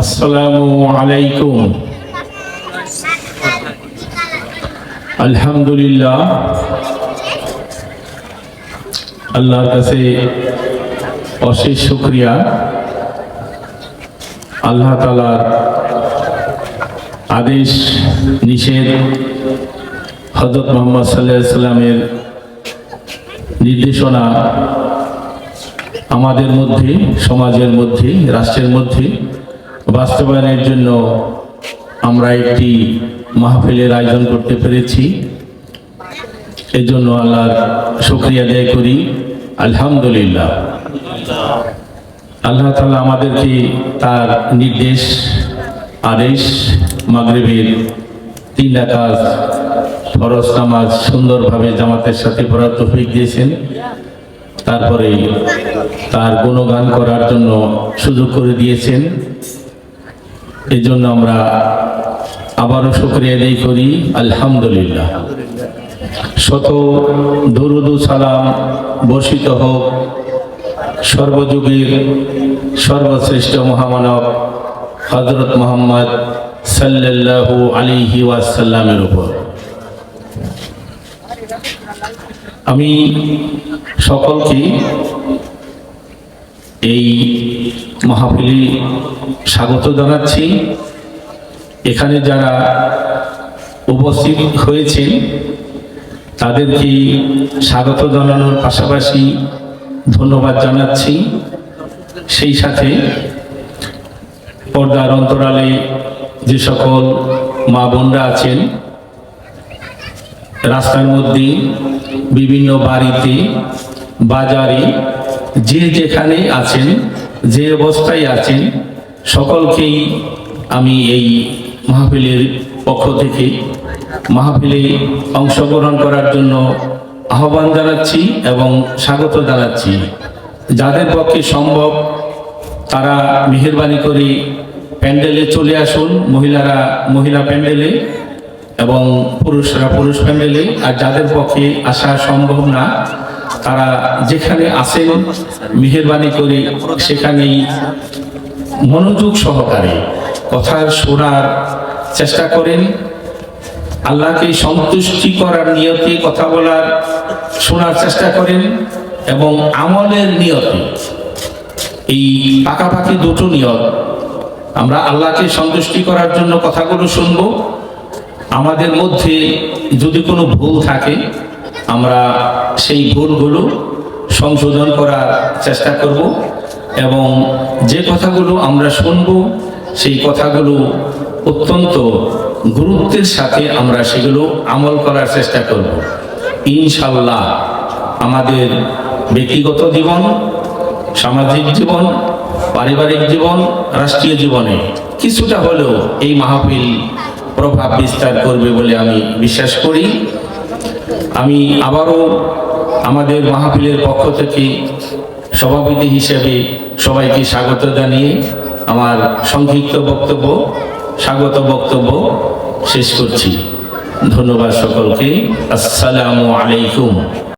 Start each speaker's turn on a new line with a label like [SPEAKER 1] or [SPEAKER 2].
[SPEAKER 1] আসসালামু আলাইকুম। আলহামদুলিল্লাহ, আল্লাহর কাছে অশেষ শুকরিয়া। আল্লাহ তাআলার আদেশ নিষেধ, হযরত মুহাম্মদ সাল্লাল্লাহু আলাইহি ওয়াসাল্লামের নির্দেশনা আমাদের মধ্যে, সমাজের মধ্যে, রাষ্ট্রের মধ্যে বাস্তবায়নের জন্য আমরা একটি মাহফিলের আয়োজন করতে পেরেছি। এজন্য আল্লাহর শুকরিয়া আদায় করি। আলহামদুলিল্লাহ, আল্লাহ তাআলা আমাদেরকে তার নির্দেশ, আদেশ, মাগরিবের 3 রাকাত ফরজ নামাজ সুন্দরভাবে জামাতের সাথে পড়ার তৌফিক দিয়েছেন। তারপরে তার গুণগান করার জন্য সুযোগ করে দিয়েছেন। এই জন্য আমরা আবারও শুকরিয়া আদায় করি। আলহামদুলিল্লাহ, শত দরুদ ও সালাম বর্ষিত হোক সর্বযুগের সর্বশ্রেষ্ঠ মহামানব হযরত মুহাম্মদ সাল্লাল্লাহু আলাইহি ওয়াসাল্লামের উপর। আমি সকলকে এই মাহফিলে স্বাগত জানাচ্ছি। এখানে যারা উপস্থিত হয়েছেন তাদেরকে স্বাগত জানানোর পাশাপাশি ধন্যবাদ জানাচ্ছি। সেই সাথে পর্দার অন্তরালে যে সকল মা বোনরা আছেন, রাস্তার মধ্যে, বিভিন্ন বাড়িতে, বাজারে, যে যেখানে আছেন, যে অবস্থায় আছেন, সকলকেই আমি এই মাহফিলের পক্ষ থেকে মাহফিলে অংশগ্রহণ করার জন্য আহ্বান জানাচ্ছি এবং স্বাগত জানাচ্ছি। যাদের পক্ষে সম্ভব তারা মেহেরবানি করে প্যান্ডেলে চলে আসুন, মহিলারা মহিলা প্যান্ডেলে এবং পুরুষরা পুরুষ প্যান্ডেলে। আর যাদের পক্ষে আসা সম্ভব না তারা যেখানে আসেন মেহেরবানি করে সেখানেই মনোযোগ সহকারে কথা শোনার চেষ্টা করেন। আল্লাহকে সন্তুষ্টি করার নিয়তে কথা বলার, শোনার চেষ্টা করেন এবং আমলের নিয়তে, এই পাকাপাকি দুটো নিয়ত। আমরা আল্লাহকে সন্তুষ্টি করার জন্য কথাগুলো শুনবো। আমাদের মধ্যে যদি কোনো ভুল থাকে আমরা সেই ভুলগুলো সংশোধন করার চেষ্টা করব এবং যে কথাগুলো আমরা শুনবো সেই কথাগুলো অত্যন্ত গুরুত্বের সাথে আমরা সেগুলো আমল করার চেষ্টা করব। ইনশাআল্লাহ আমাদের ব্যক্তিগত জীবন, সামাজিক জীবন, পারিবারিক জীবন, রাষ্ট্রীয় জীবনে কিছুটা হলেও এই মাহফিল প্রভাব বিস্তার করবে বলে আমি বিশ্বাস করি। আমি আবারও আমাদের মাহফিলের পক্ষ থেকে সভাপতি হিসেবে সবাইকে স্বাগত জানিয়ে আমার সংক্ষিপ্ত বক্তব্য, স্বাগত বক্তব্য শেষ করছি। ধন্যবাদ সকলকে। আসসালামু আলাইকুম।